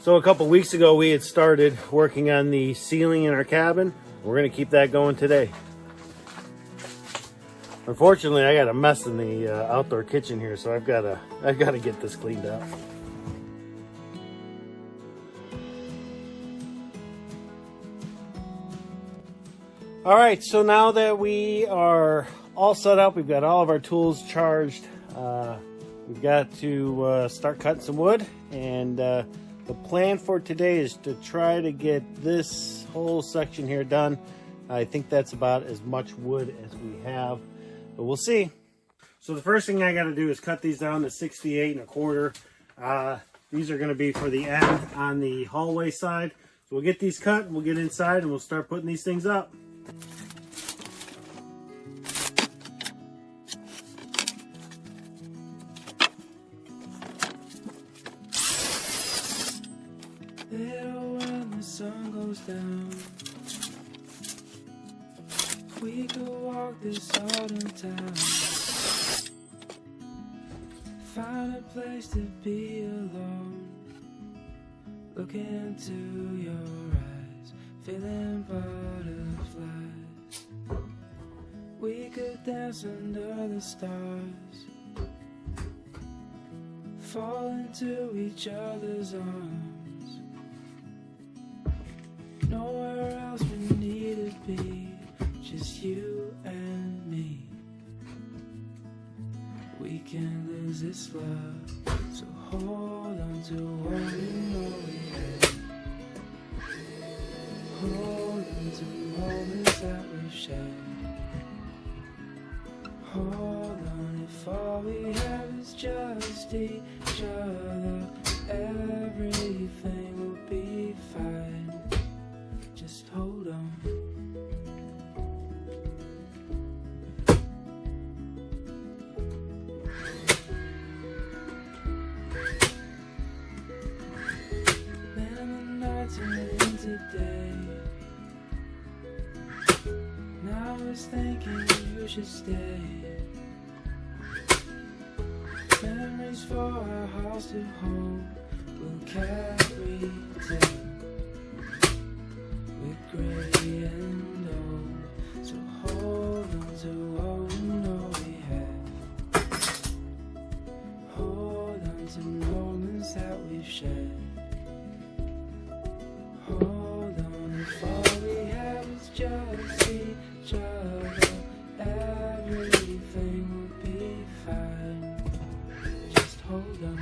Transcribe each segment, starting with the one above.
So a couple weeks ago we had started working on the ceiling in our cabin. We're going to keep that going today. Unfortunately, I got a mess in the outdoor kitchen here, so I've got to get this cleaned up. All right, so now that we are all set up, we've got all of our tools charged. We've got to start cutting some wood, and the plan for today is to try to get this whole section here done. I think that's about as much wood as we have, but we'll see. So the first thing I got to do is cut these down to 68 1/4. These are going to be for the end on the hallway side. So we'll get these cut, and we'll get inside, and we'll start putting these things up. When the sun goes down, we could walk this autumn town, find a place to be alone, look into your eyes, feeling butterflies. We could dance under the stars, fall into each other's arms. Nowhere else we need to be, just you and me. We can't lose this love, so hold on to what we know we have. Hold on to moments that we've shared. Hold on if all we have is just each other, everything will be fine. Just hold on. Then the night turned into day. Now I was thinking you should stay. Memories for our house to hold will carry day. We're gray and old, so hold on to what we know we have. Hold on to moments that we've shared. Hold on if all we have is just each other, everything will be fine. Just hold on.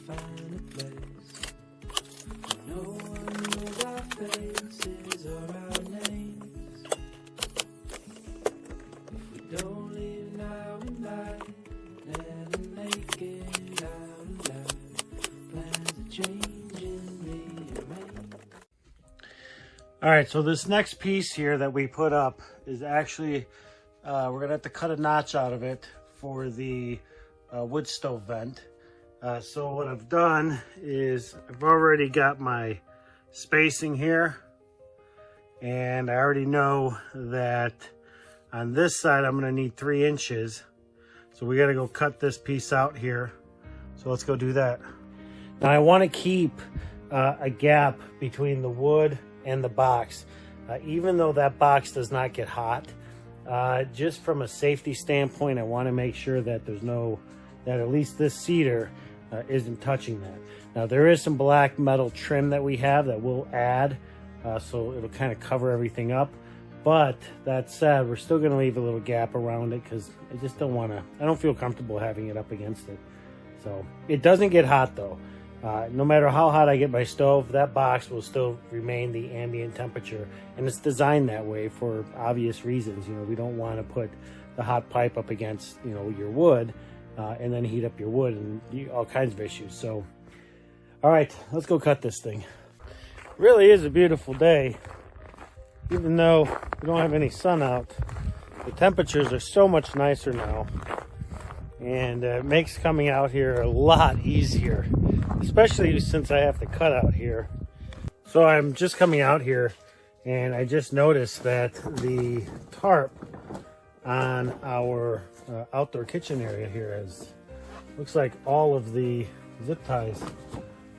find a place where no one knows our faces or our names. If we don't leave now, we might never make it out alive. Plans are changing, rearrange. All right, so this next piece here that we put up is actually, we're gonna have to cut a notch out of it for the wood stove vent. So what I've done is I've already got my spacing here, and I already know that on this side I'm gonna need 3 inches. So we gotta go cut this piece out here. So let's go do that. Now I wanna keep a gap between the wood and the box. Even though that box does not get hot, just from a safety standpoint, I want to make sure that that at least this cedar isn't touching that. Now there is some black metal trim that we have that we'll add, so it'll kind of cover everything up. But that said, we're still going to leave a little gap around it because I just don't want to, I don't feel comfortable having it up against it. So it doesn't get hot though. No matter how hot I get my stove, that box will still remain the ambient temperature, and it's designed that way for obvious reasons. You know, we don't want to put the hot pipe up against, you know, your wood and then heat up your wood and all kinds of issues. So, all right, let's go cut this thing. It really is a beautiful day, even though we don't have any sun out. The temperatures are so much nicer now, and it makes coming out here a lot easier, especially since I have to cut out here. So I'm just coming out here and I just noticed that the tarp on our outdoor kitchen area here looks like all of the zip ties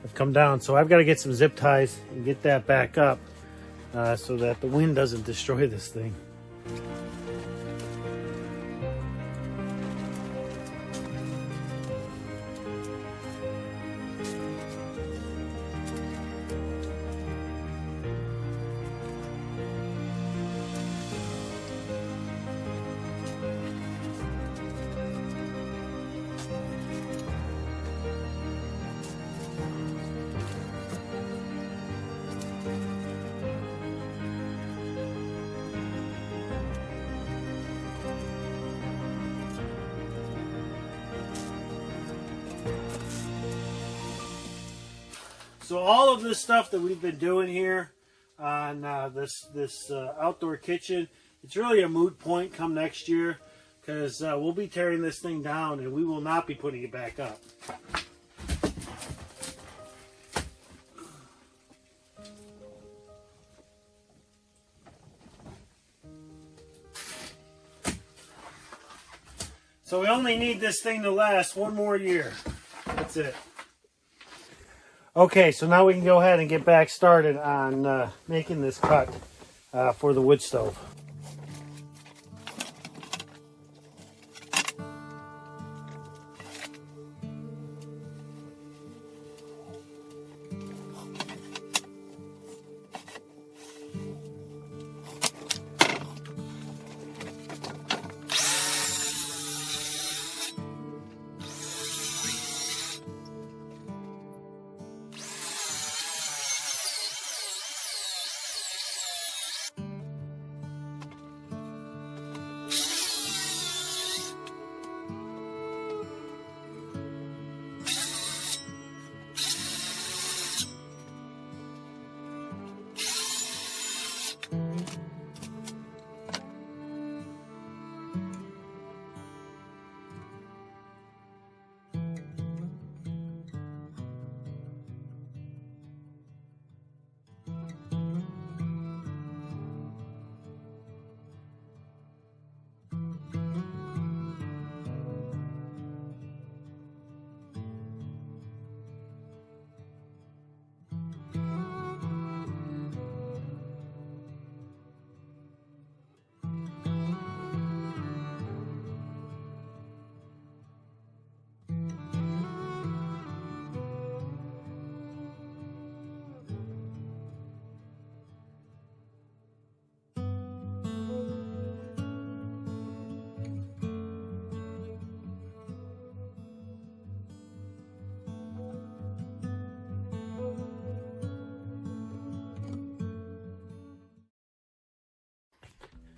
have come down. So I've got to get some zip ties and get that back up so that the wind doesn't destroy this thing. So all of this stuff that we've been doing here on this outdoor kitchen, it's really a moot point come next year, because we'll be tearing this thing down and we will not be putting it back up. So we only need this thing to last 1 more year. That's it. Okay, so now we can go ahead and get back started on making this cut for the wood stove.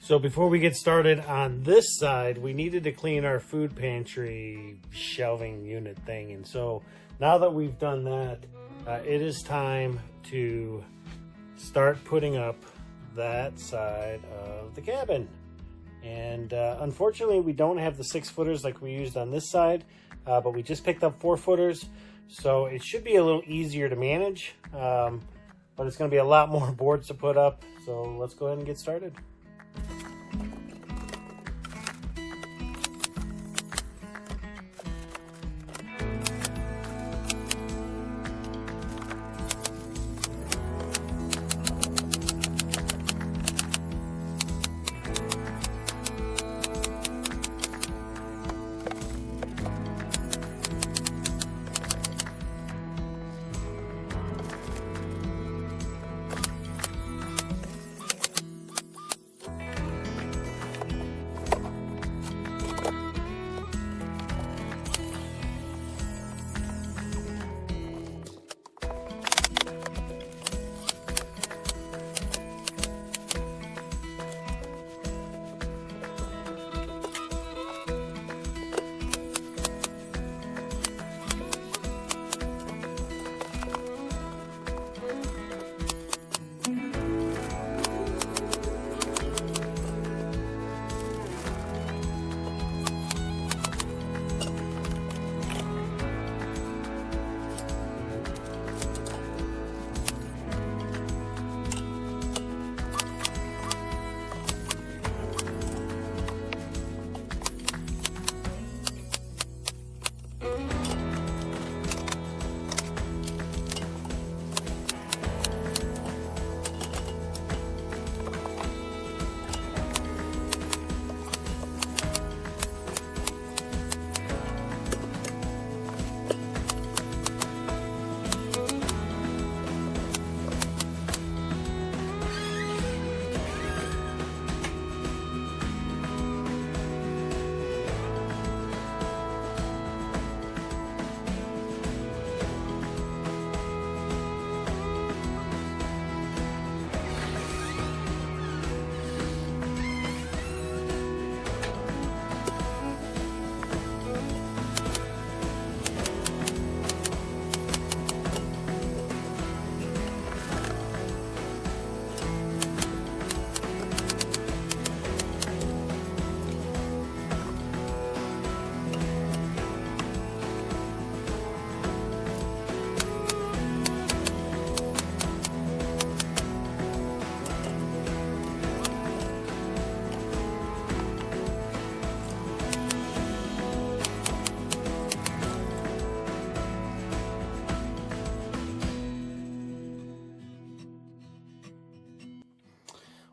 So before we get started on this side, we needed to clean our food pantry shelving unit thing. And so now that we've done that, it is time to start putting up that side of the cabin. And unfortunately, we don't have the 6-footers like we used on this side, but we just picked up 4-footers. So it should be a little easier to manage, but it's going to be a lot more boards to put up. So let's go ahead and get started.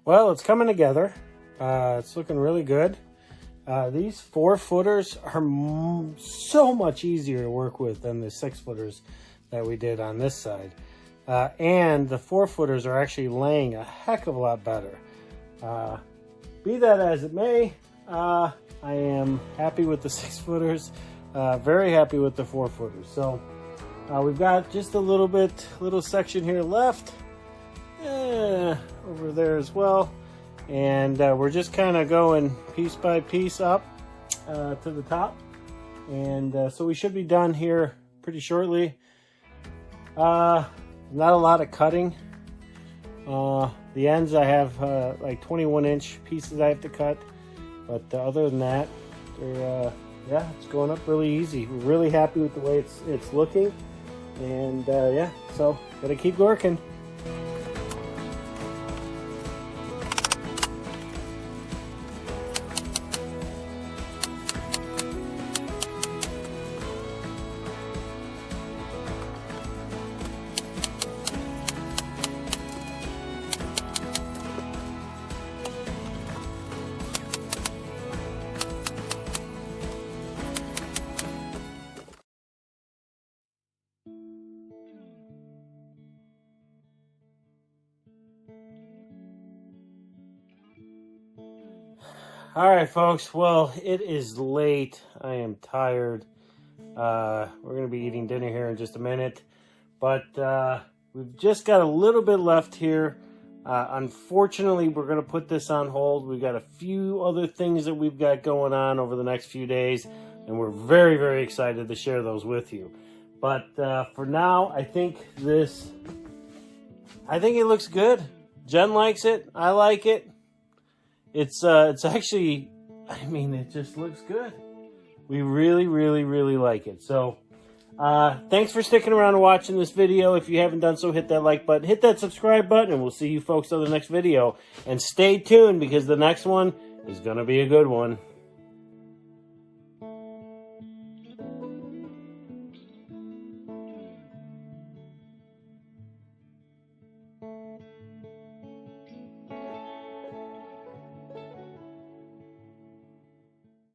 Well, it's coming together. It's looking really good. These 4-footers are so much easier to work with than the 6-footers that we did on this side. And the 4-footers are actually laying a heck of a lot better. Be that as it may, I am happy with the 6-footers, very happy with the 4-footers. So we've got just a little section here left. Over there as well, and we're just kind of going piece by piece up to the top, and so we should be done here pretty shortly. Not a lot of cutting. The ends I have like 21-inch pieces I have to cut, but other than that, they're yeah, it's going up really easy. We're really happy with the way it's looking, and yeah, so gotta keep working. All right, folks. Well, it is late. I am tired. We're going to be eating dinner here in just a minute. But we've just got a little bit left here Unfortunately, we're going to put this on hold. We've got a few other things that we've got going on over the next few days, and we're very, very excited to share those with you. But for now, I think it looks good. Jen likes it. I like it. It's actually, I mean, it just looks good. We really, really, really like it. So, thanks for sticking around and watching this video. If you haven't done so, hit that like button, hit that subscribe button, and we'll see you folks on the next video. And stay tuned, because the next one is going to be a good one.